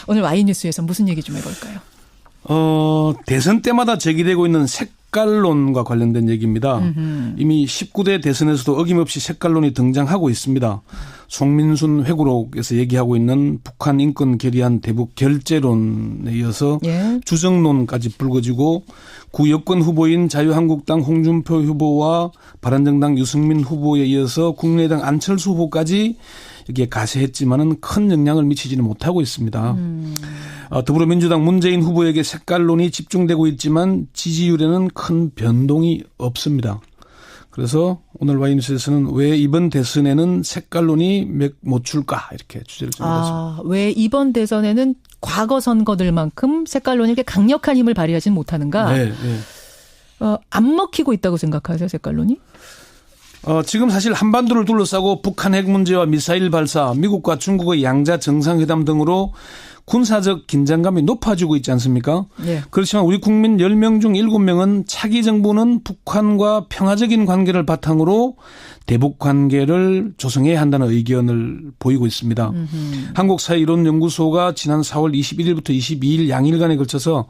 오늘 와이뉴스에서 무슨 얘기 좀 해볼까요? 대선 때마다 제기되고 있는 색깔론과 관련된 얘기입니다. 이미 19대 대선에서도 어김없이 색깔론이 등장하고 있습니다. 송민순 회고록에서 얘기하고 있는 북한 인권 결의안 대북 결재론에 이어서 예. 주정론까지 불거지고 구여권 후보인 자유한국당 홍준표 후보와 바른정당 유승민 후보에 이어서 국민의당 안철수 후보까지 여기에 가세했지만은 큰 영향을 미치지는 못하고 있습니다. 더불어민주당 문재인 후보에게 색깔론이 집중되고 있지만 지지율에는 큰 변동이 없습니다. 그래서 오늘 와이뉴스에서는 왜 이번 대선에는 색깔론이 못 출까 이렇게 주제를 정했습니다. 왜 이번 대선에는 과거 선거들만큼 색깔론이 이렇게 강력한 힘을 발휘하지는 못하는가? 네, 네. 안 먹히고 있다고 생각하세요, 색깔론이? 지금 사실 한반도를 둘러싸고 북한 핵 문제와 미사일 발사, 미국과 중국의 양자 정상회담 등으로 군사적 긴장감이 높아지고 있지 않습니까? 네. 그렇지만 우리 국민 10명 중 7명은 차기 정부는 북한과 평화적인 관계를 바탕으로 대북 관계를 조성해야 한다는 의견을 보이고 있습니다. 한국사회이론연구소가 지난 4월 21일부터 22일 양일간에 걸쳐서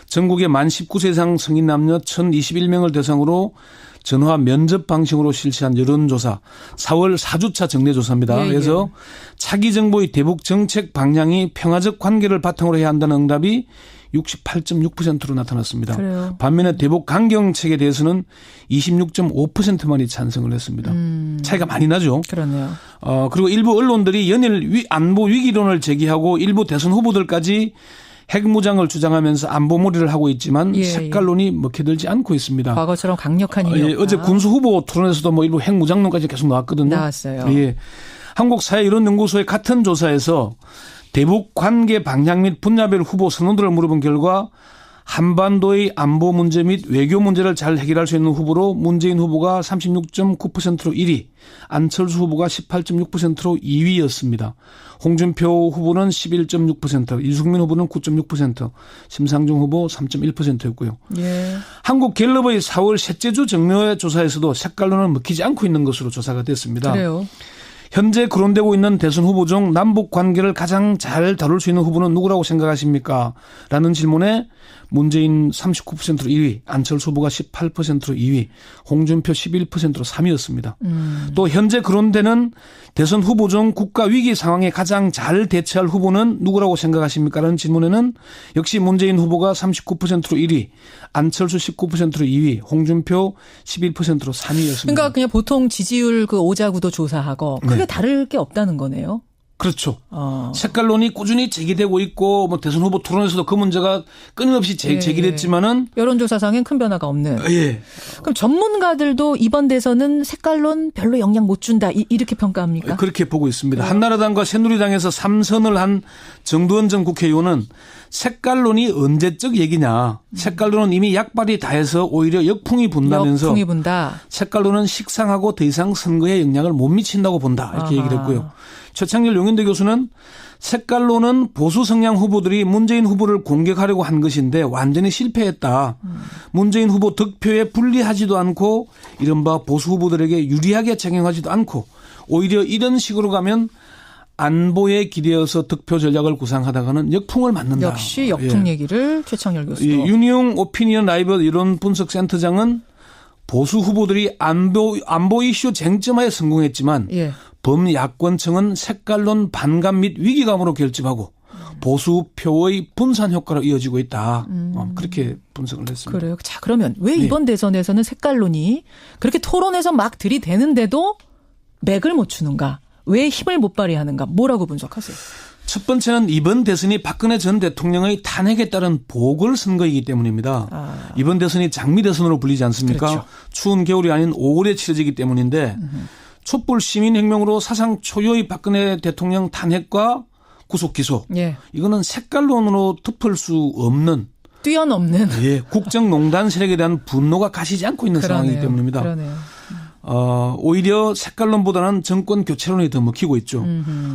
전국의 만 19세 이상 성인 남녀 1,021명을 대상으로 전화 면접 방식으로 실시한 여론조사 4월 4주차 정례조사입니다. 그래서 차기 정부의 대북 정책 방향이 평화적 관계를 바탕으로 해야 한다는 응답이 68.6%로 나타났습니다. 그래요. 반면에 대북 강경책에 대해서는 26.5%만이 찬성을 했습니다. 차이가 많이 나죠. 그러네요. 그리고 일부 언론들이 연일 안보 위기론을 제기하고 일부 대선 후보들까지 핵무장을 주장하면서 안보몰이를 하고 있지만 색깔론이 먹혀들지 않고 있습니다. 과거처럼 강력한 힘이 어제 군수 후보 토론에서도 뭐 일부 핵무장론까지 계속 나왔거든요. 나왔어요. 한국사회이론연구소의 같은 조사에서 대북 관계 방향 및 분야별 후보 선호도를 물어본 결과 한반도의 안보 문제 및 외교 문제를 잘 해결할 수 있는 후보로 문재인 후보가 36.9%로 1위, 안철수 후보가 18.6%로 2위였습니다. 홍준표 후보는 11.6%, 이승민 후보는 9.6%, 심상정 후보 3.1%였고요. 예. 한국갤럽의 4월 셋째 주 정례 조사에서도 색깔론은 먹히지 않고 있는 것으로 조사가 됐습니다. 그래요. 현재 거론되고 있는 대선 후보 중 남북 관계를 가장 잘 다룰 수 있는 후보는 누구라고 생각하십니까? 라는 질문에 문재인 39%로 1위, 안철수 후보가 18%로 2위, 홍준표 11%로 3위였습니다. 또 현재 거론되는 대선 후보 중 국가 위기 상황에 가장 잘 대처할 후보는 누구라고 생각하십니까? 라는 질문에는 역시 문재인 후보가 39%로 1위, 안철수 19%로 2위, 홍준표 11%로 3위였습니다. 그러니까 그냥 보통 지지율 그 오자구도 조사하고 크게 다를 게 없다는 거네요. 그렇죠. 색깔론이 꾸준히 제기되고 있고 뭐 대선 후보 토론에서도 그 문제가 끊임없이 제기됐지만은 여론조사상엔 큰 변화가 없는. 예. 그럼 전문가들도 이번 대선은 색깔론 별로 영향 못 준다 이렇게 평가합니까? 그렇게 보고 있습니다. 한나라당과 새누리당에서 3선을 한 정두원 전 국회의원은 색깔론이 언제적 얘기냐. 색깔론은 이미 약발이 다해서 오히려 역풍이 분다면서 역풍이 분다. 색깔론은 식상하고 더 이상 선거에 영향을 못 미친다고 본다. 이렇게 얘기를 했고요. 최창렬 용인대 교수는 색깔론은 보수 성향 후보들이 문재인 후보를 공격하려고 한 것인데 완전히 실패했다. 문재인 후보 득표에 불리하지도 않고 이른바 보수 후보들에게 유리하게 작용하지도 않고 오히려 이런 식으로 가면 안보에 기대어서 득표 전략을 구상하다가는 역풍을 맞는다. 역시 역풍 얘기를 최창렬 교수도. 윤희용 오피니언 라이브 이론 분석센터장은 보수 후보들이 안보 이슈 쟁점화에 성공했지만 범야권층은 색깔론 반감 및 위기감으로 결집하고 보수표의 분산 효과로 이어지고 있다. 그렇게 분석을 했습니다. 그래요. 자, 그러면 왜 이번 대선에서는 색깔론이 그렇게 토론에서 막 들이대는데도 맥을 못 추는가? 왜 힘을 못 발휘하는가? 뭐라고 분석하세요? 첫 번째는 이번 대선이 박근혜 전 대통령의 탄핵에 따른 보궐선거이기 때문입니다. 이번 대선이 장미 대선으로 불리지 않습니까? 그렇죠. 추운 겨울이 아닌 5월에 치러지기 때문인데 촛불 시민혁명으로 사상 초유의 박근혜 대통령 탄핵과 구속 기소. 이거는 색깔론으로 덮을 수 없는 뛰어넘는 국정농단 세력에 대한 분노가 가시지 않고 있는 상황이기 때문입니다. 그러네요. 오히려 색깔론보다는 정권 교체론이 더 먹히고 있죠.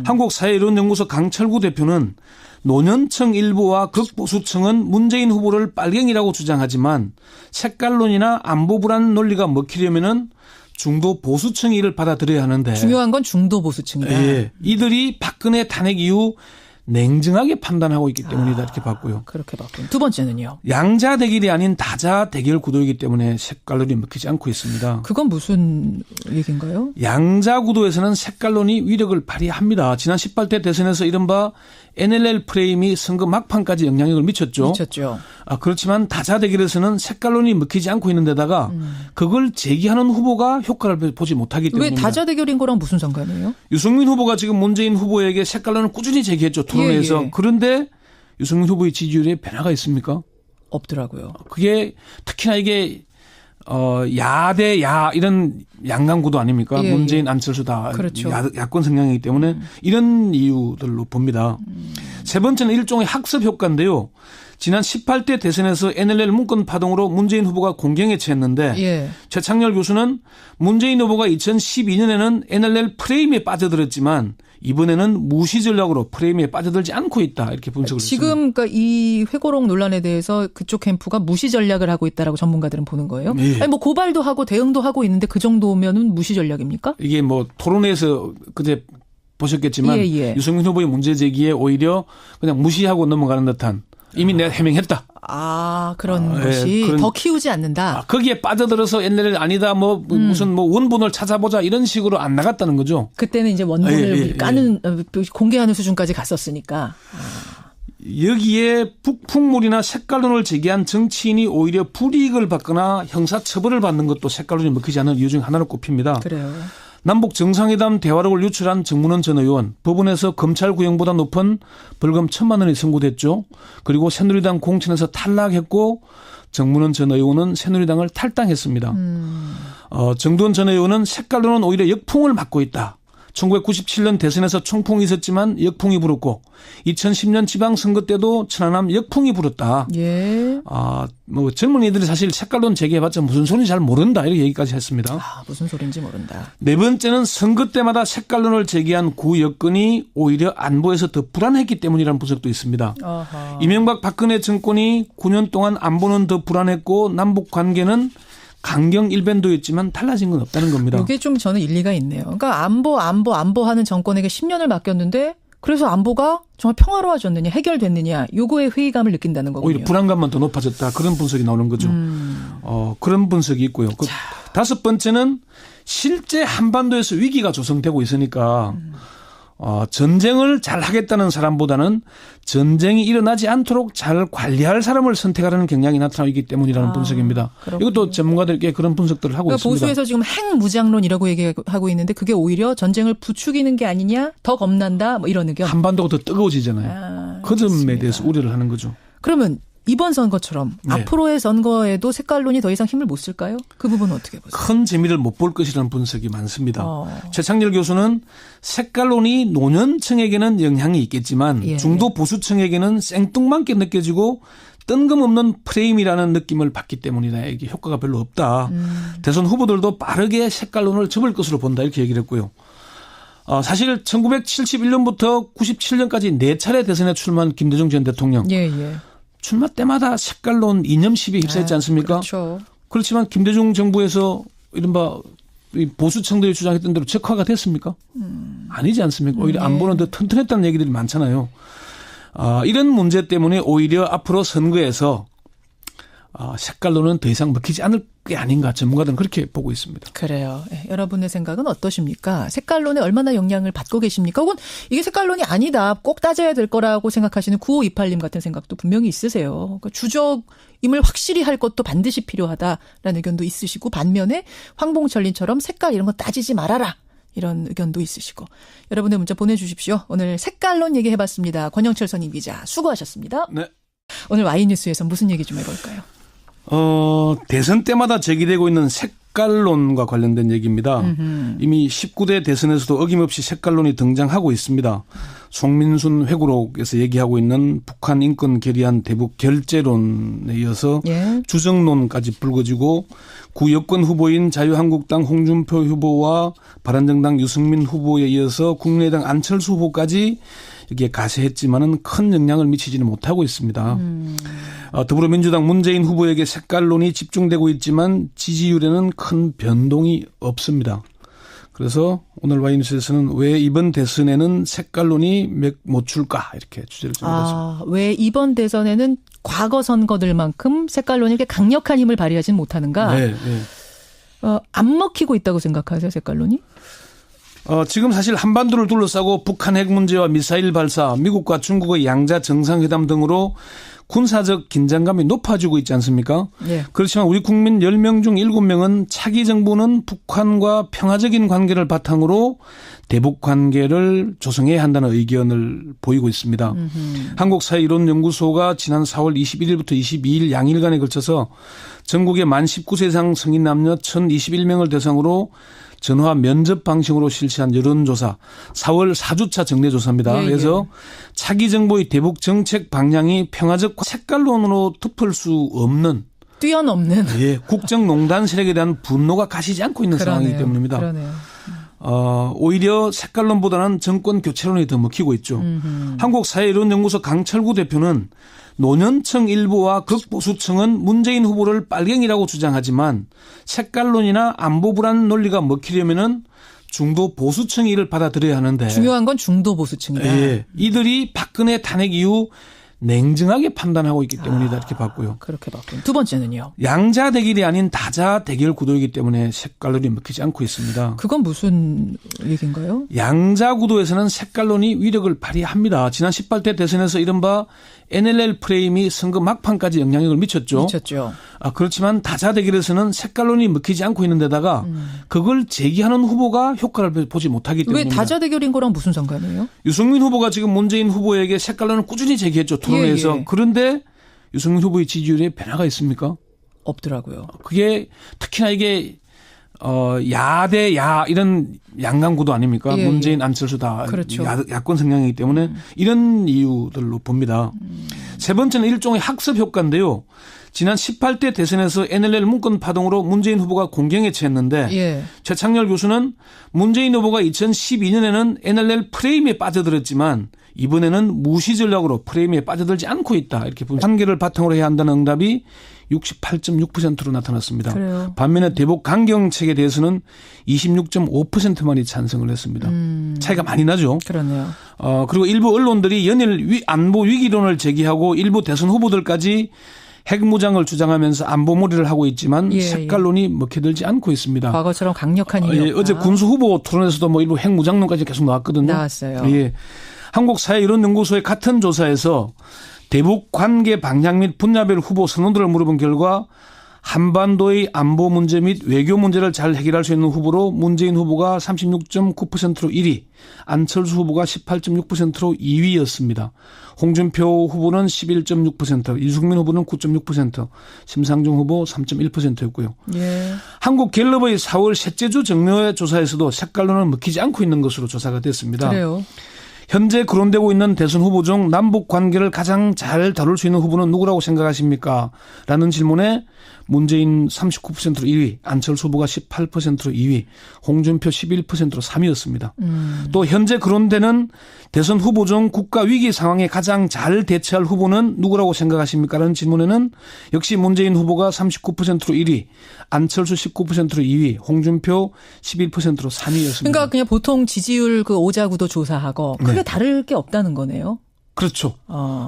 한국사회이론연구소 강철구 대표는 노년층 일부와 극보수층은 문재인 후보를 빨갱이라고 주장하지만 색깔론이나 안보 불안 논리가 먹히려면은 중도 보수층이 이를 받아들여야 하는데 중요한 건 중도 보수층이다. 이들이 박근혜 탄핵 이후 냉정하게 판단하고 있기 때문이다 이렇게 봤고요. 그렇게 봤군요. 두 번째는요. 양자 대결이 아닌 다자 대결 구도이기 때문에 색깔론이 먹히지 않고 있습니다. 그건 무슨 얘기인가요? 양자 구도에서는 색깔론이 위력을 발휘합니다. 지난 18대 대선에서 이른바 NLL 프레임이 선거 막판까지 영향력을 미쳤죠. 그렇지만 다자 대결에서는 색깔론이 먹히지 않고 있는 데다가 그걸 제기하는 후보가 효과를 보지 못하기 때문입니다. 왜 다자 대결인 거랑 무슨 상관이에요? 유승민 후보가 지금 문재인 후보에게 색깔론을 꾸준히 제기했죠. 토론회에서. 예. 그런데 유승민 후보의 지지율에 변화가 있습니까? 없더라고요. 그게 특히나 이게 야대 야 이런 양강구도 아닙니까? 예, 문재인 안철수 다 그렇죠. 야권 성향이기 때문에 이런 이유들로 봅니다. 세 번째는 일종의 학습 효과인데요. 지난 18대 대선에서 NLL 문건 파동으로 문재인 후보가 공경에 처했는데 최창렬 교수는 문재인 후보가 2012년에는 NLL 프레임에 빠져들었지만 이번에는 무시 전략으로 프레임에 빠져들지 않고 있다 이렇게 분석을 했습니다. 지금 그러니까 이 회고록 논란에 대해서 그쪽 캠프가 무시 전략을 하고 있다라고 전문가들은 보는 거예요. 네. 아니 뭐 고발도 하고 대응도 하고 있는데 그 정도면은 무시 전략입니까? 이게 뭐 토론회에서 그제 보셨겠지만 유승민 후보의 문제 제기에 오히려 그냥 무시하고 넘어가는 듯한 이미 내가 해명했다. 그런 것이 더 키우지 않는다. 거기에 빠져들어서 NLL 아니다 무슨 원본을 찾아보자 이런 식으로 안 나갔다는 거죠. 그때는 이제 원본을 까는 공개하는 수준까지 갔었으니까. 여기에 북풍물이나 색깔론을 제기한 정치인이 오히려 불이익을 받거나 형사처벌을 받는 것도 색깔론이 먹히지 않는 이유 중 하나로 꼽힙니다. 그래요. 남북 정상회담 대화록을 유출한 정문원 전 의원, 법원에서 검찰 구형보다 높은 벌금 1,000만 원이 선고됐죠. 그리고 새누리당 공천에서 탈락했고 정문원 전 의원은 새누리당을 탈당했습니다. 정두원 전 의원은 색깔론은 오히려 역풍을 맞고 있다. 1997년 대선에서 총풍이 있었지만 역풍이 불었고 2010년 지방선거 때도 천안함 역풍이 불었다. 뭐 젊은이들이 사실 색깔론 제기해봤자 무슨 소리인지 잘 모른다 이렇게 얘기까지 했습니다. 무슨 소리인지 모른다. 네 번째는 선거 때마다 색깔론을 제기한 구 여건이 오히려 안보에서 더 불안했기 때문이라는 분석도 있습니다. 이명박 박근혜 정권이 9년 동안 안보는 더 불안했고 남북 관계는 강경 일변도였지만 달라진 건 없다는 겁니다. 이게 좀 저는 일리가 있네요. 그러니까 안보하는 정권에게 10년을 맡겼는데 그래서 안보가 정말 평화로워졌느냐 해결됐느냐 요거에 회의감을 느낀다는 거군요. 오히려 불안감만 더 높아졌다. 그런 분석이 나오는 거죠. 그런 분석이 있고요. 다섯 번째는 실제 한반도에서 위기가 조성되고 있으니까 전쟁을 잘 하겠다는 사람보다는 전쟁이 일어나지 않도록 잘 관리할 사람을 선택하라는 경향이 나타나기 때문이라는 분석입니다. 그렇군요. 이것도 전문가들께 그런 분석들을 하고 있습니다. 보수에서 지금 핵무장론이라고 얘기하고 있는데 그게 오히려 전쟁을 부추기는 게 아니냐 더 겁난다 뭐 이런 의견. 한반도가 더 뜨거워지잖아요. 그 점에 대해서 우려를 하는 거죠. 그러면 이번 선거처럼 앞으로의 선거에도 색깔론이 더 이상 힘을 못 쓸까요? 그 부분은 어떻게 보세요? 큰 재미를 못 볼 것이라는 분석이 많습니다. 최창렬 교수는 색깔론이 노년층에게는 영향이 있겠지만 중도 보수층에게는 생뚱맞게 느껴지고 뜬금없는 프레임이라는 느낌을 받기 때문이다. 이게 효과가 별로 없다. 대선 후보들도 빠르게 색깔론을 접을 것으로 본다 이렇게 얘기를 했고요. 사실 1971년부터 97년까지 4차례 대선에 출마한 김대중 전 대통령. 출마 때마다 색깔론 이념시비에 휩싸였지 않습니까? 그렇죠. 그렇지만 김대중 정부에서 이른바 보수층들이 주장했던 대로 적화가 됐습니까? 아니지 않습니까? 오히려 안보는 더 튼튼했다는 얘기들이 많잖아요. 이런 문제 때문에 오히려 앞으로 선거에서 색깔론은 더 이상 먹히지 않을 게 아닌가 전문가들은 그렇게 보고 있습니다. 그래요. 여러분의 생각은 어떠십니까? 색깔론에 얼마나 영향을 받고 계십니까? 혹은 이게 색깔론이 아니다. 꼭 따져야 될 거라고 생각하시는 9528님 같은 생각도 분명히 있으세요. 그러니까 주적임을 확실히 할 것도 반드시 필요하다라는 의견도 있으시고 반면에 황봉철님처럼 색깔 이런 거 따지지 말아라. 이런 의견도 있으시고. 여러분의 문자 보내주십시오. 오늘 색깔론 얘기해봤습니다. 권영철 선임 기자 수고하셨습니다. 네. 오늘 Y뉴스에서 무슨 얘기 좀 해볼까요? 대선 때마다 제기되고 있는 색깔론과 관련된 얘기입니다. 이미 19대 대선에서도 어김없이 색깔론이 등장하고 있습니다. 송민순 회고록에서 얘기하고 있는 북한 인권 결의안 대북 결재론에 이어서 주정론까지 불거지고 구 여권 후보인 자유한국당 홍준표 후보와 바른정당 유승민 후보에 이어서 국민의당 안철수 후보까지 이게 가세했지만은 큰 영향을 미치지는 못하고 있습니다. 더불어민주당 문재인 후보에게 색깔론이 집중되고 있지만 지지율에는 큰 변동이 없습니다. 그래서 오늘 와이뉴스에서는 왜 이번 대선에는 색깔론이 못 줄까 이렇게 주제를 정했습니다. 왜 이번 대선에는 과거 선거들만큼 색깔론이 이렇게 강력한 힘을 발휘하지는 못하는가? 네, 네. 안 먹히고 있다고 생각하세요, 색깔론이? 지금 사실 한반도를 둘러싸고 북한 핵 문제와 미사일 발사, 미국과 중국의 양자 정상회담 등으로 군사적 긴장감이 높아지고 있지 않습니까? 예. 그렇지만 우리 국민 10명 중 7명은 차기 정부는 북한과 평화적인 관계를 바탕으로 대북 관계를 조성해야 한다는 의견을 보이고 있습니다. 한국사회이론연구소가 지난 4월 21일부터 22일 양일간에 걸쳐서 전국의 만 19세 이상 성인 남녀 1,021명을 대상으로 전화 면접 방식으로 실시한 여론조사 4월 4주차 정례조사입니다. 예, 그래서 차기 정부의 대북 정책 방향이 평화적 색깔론으로 덮을 수 없는 뛰어넘는 국정농단 세력에 대한 분노가 가시지 않고 있는 상황이기 때문입니다. 그러네요. 오히려 색깔론보다는 정권 교체론이 더 먹히고 있죠. 한국사회이론연구소 강철구 대표는 노년층 일부와 극보수층은 문재인 후보를 빨갱이라고 주장하지만 색깔론이나 안보 불안 논리가 먹히려면은 중도 보수층이 이를 받아들여야 하는데 중요한 건 중도 보수층이다. 예, 이들이 박근혜 탄핵 이후 냉정하게 판단하고 있기 때문이다 이렇게 봤고요. 그렇게 봤군요. 두 번째는요. 양자 대결이 아닌 다자 대결 구도이기 때문에 색깔론이 먹히지 않고 있습니다. 그건 무슨 얘기인가요? 양자 구도에서는 색깔론이 위력을 발휘합니다. 지난 18대 대선에서 이른바 NLL 프레임이 선거 막판까지 영향력을 미쳤죠. 그렇지만 다자 대결에서는 색깔론이 먹히지 않고 있는 데다가 그걸 제기하는 후보가 효과를 보지 못하기 때문입니다. 왜 다자 대결인 거랑 무슨 상관이에요? 유승민 후보가 지금 문재인 후보에게 색깔론을 꾸준히 제기했죠. 토론회에서. 그런데 유승민 후보의 지지율에 변화가 있습니까? 없더라고요. 그게 특히나 이게 야 대 야 이런 양강구도 아닙니까? 문재인 안철수 다 그렇죠. 야권 성향이기 때문에 이런 이유들로 봅니다. 세 번째는 일종의 학습 효과인데요. 지난 18대 대선에서 NLL 문건 파동으로 문재인 후보가 공경에 처했는데 최창렬 교수는 문재인 후보가 2012년에는 NLL 프레임에 빠져들었지만 이번에는 무시 전략으로 프레임에 빠져들지 않고 있다. 이렇게 한계를 바탕으로 해야 한다는 응답이 68.6%로 나타났습니다. 그래요. 반면에 대북 강경책에 대해서는 26.5%만이 찬성을 했습니다. 차이가 많이 나죠. 그러네요. 그리고 일부 언론들이 연일 안보 위기론을 제기하고 일부 대선 후보들까지 핵무장을 주장하면서 안보몰이를 하고 있지만 색깔론이 먹혀들지 않고 있습니다. 과거처럼 강력한 힘이 없다. 어제 군수 후보 토론에서도 뭐 일부 핵무장론까지 계속 나왔거든요. 나왔어요. 한국사회이론연구소의 같은 조사에서 대북 관계 방향 및 분야별 후보 선호도를 물어본 결과 한반도의 안보 문제 및 외교 문제를 잘 해결할 수 있는 후보로 문재인 후보가 36.9%로 1위, 안철수 후보가 18.6%로 2위였습니다. 홍준표 후보는 11.6%, 이승민 후보는 9.6%, 심상정 후보 3.1%였고요. 한국갤럽의 4월 셋째 주 정례 조사에서도 색깔론은 먹히지 않고 있는 것으로 조사가 됐습니다. 그래요. 현재 거론되고 있는 대선 후보 중 남북 관계를 가장 잘 다룰 수 있는 후보는 누구라고 생각하십니까? 라는 질문에 문재인 39%로 1위, 안철수 후보가 18%로 2위, 홍준표 11%로 3위였습니다. 또 현재 거론되는 대선 후보 중 국가 위기 상황에 가장 잘 대처할 후보는 누구라고 생각하십니까? 라는 질문에는 역시 문재인 후보가 39%로 1위, 안철수 19%로 2위, 홍준표 11%로 3위였습니다. 그러니까 그냥 보통 지지율 그 오자구도 조사하고 크게 다를 게 없다는 거네요. 그렇죠.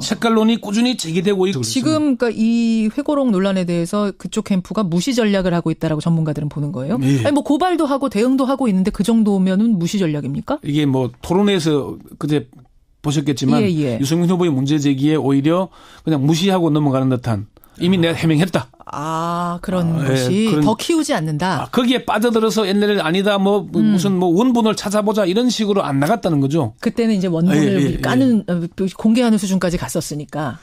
색깔론이 꾸준히 제기되고 있고 지금 그러니까 이 회고록 논란에 대해서 그쪽 캠프가 무시 전략을 하고 있다라고 전문가들은 보는 거예요. 아니 뭐 고발도 하고 대응도 하고 있는데 그 정도면은 무시 전략입니까? 이게 뭐 토론회에서 그제 보셨겠지만 유승민 후보의 문제 제기에 오히려 그냥 무시하고 넘어가는 듯한 이미 내가 해명했다. 그런 것이 더 키우지 않는다. 거기에 빠져들어서 옛날에 아니다 무슨 원본을 찾아보자 이런 식으로 안 나갔다는 거죠. 그때는 이제 원본을 공개하는 수준까지 갔었으니까.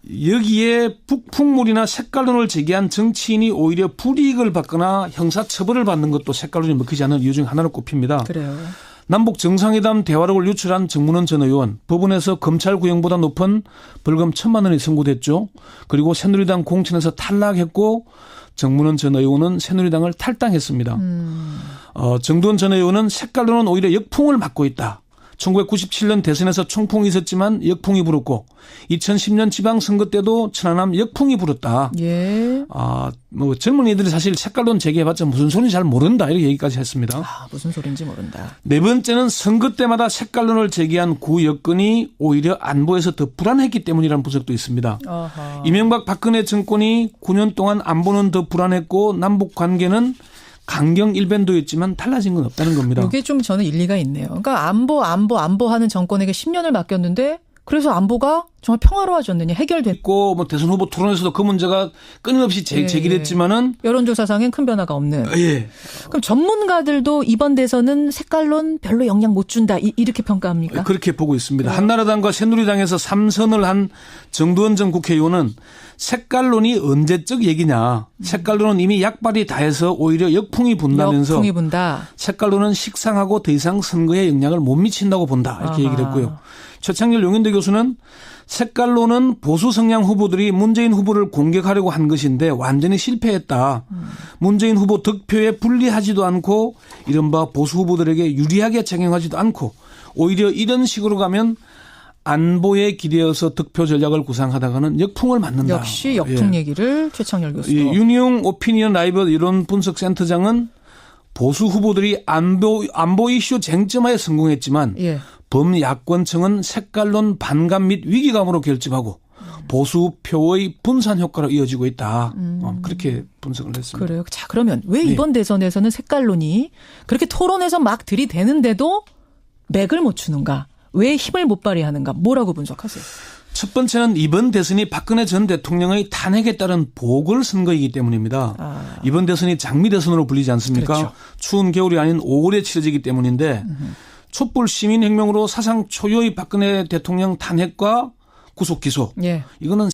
여기에 북풍물이나 색깔론을 제기한 정치인이 오히려 불이익을 받거나 형사처벌을 받는 것도 색깔론이 먹히지 않는 이유 중 하나로 꼽힙니다. 그래요. 남북 정상회담 대화록을 유출한 정문원 전 의원, 법원에서 검찰 구형보다 높은 벌금 1,000만 원이 선고됐죠. 그리고 새누리당 공천에서 탈락했고 정문원 전 의원은 새누리당을 탈당했습니다. 정두원 전 의원은 색깔론은 오히려 역풍을 맞고 있다. 1997년 대선에서 총풍이 있었지만 역풍이 불었고 2010년 지방선거 때도 천안함 역풍이 불었다. 예. 뭐 젊은이들이 사실 색깔론 제기해봤자 무슨 소리인지 잘 모른다 이렇게 얘기까지 했습니다. 무슨 소리인지 모른다. 네 번째는 선거 때마다 색깔론을 제기한 구 여건이 오히려 안보에서 더 불안했기 때문이라는 분석도 있습니다. 아하. 이명박 박근혜 정권이 9년 동안 안보는 더 불안했고 남북 관계는 강경 일변도였지만 달라진 건 없다는 겁니다. 이게 좀 저는 일리가 있네요. 그러니까 안보 하는 정권에게 10년을 맡겼는데 그래서 안보가 정말 평화로워졌느냐 해결됐고 뭐 대선 후보 토론에서도 그 문제가 끊임없이 제기됐지만은 여론조사상엔 큰 변화가 없는. 예. 그럼 전문가들도 이번 대선은 색깔론 별로 영향 못 준다 이렇게 평가합니까? 그렇게 보고 있습니다. 한나라당과 새누리당에서 3선을 한 정두원 전 국회의원은 색깔론이 언제적 얘기냐. 색깔론은 이미 약발이 다해서 오히려 역풍이 분다면서 역풍이 분다. 색깔론은 식상하고 더 이상 선거에 영향을 못 미친다고 본다. 이렇게 얘기를 했고요. 최창렬 용인대 교수는 색깔론은 보수 성향 후보들이 문재인 후보를 공격하려고 한 것인데 완전히 실패했다. 문재인 후보 득표에 불리하지도 않고 이른바 보수 후보들에게 유리하게 작용하지도 않고 오히려 이런 식으로 가면 안보에 기대어서 득표 전략을 구상하다가는 역풍을 맞는다. 역시 역풍 얘기를 최창렬 교수도. 윤희용 오피니언 라이브 이론 분석센터장은 보수 후보들이 안보 이슈 쟁점화에 성공했지만 범야권층은 색깔론 반감 및 위기감으로 결집하고 보수표의 분산 효과로 이어지고 있다. 그렇게 분석을 했습니다. 그래요. 자, 그러면 왜 이번 대선에서는 색깔론이 그렇게 토론에서 막 들이대는데도 맥을 못 추는가? 왜 힘을 못 발휘하는가? 뭐라고 분석하세요? 첫 번째는 이번 대선이 박근혜 전 대통령의 탄핵에 따른 보궐선거이기 때문입니다. 이번 대선이 장미 대선으로 불리지 않습니까? 그렇죠. 추운 겨울이 아닌 5월에 치러지기 때문인데 촛불 시민혁명으로 사상 초유의 박근혜 대통령 탄핵과 구속 기소. 이거는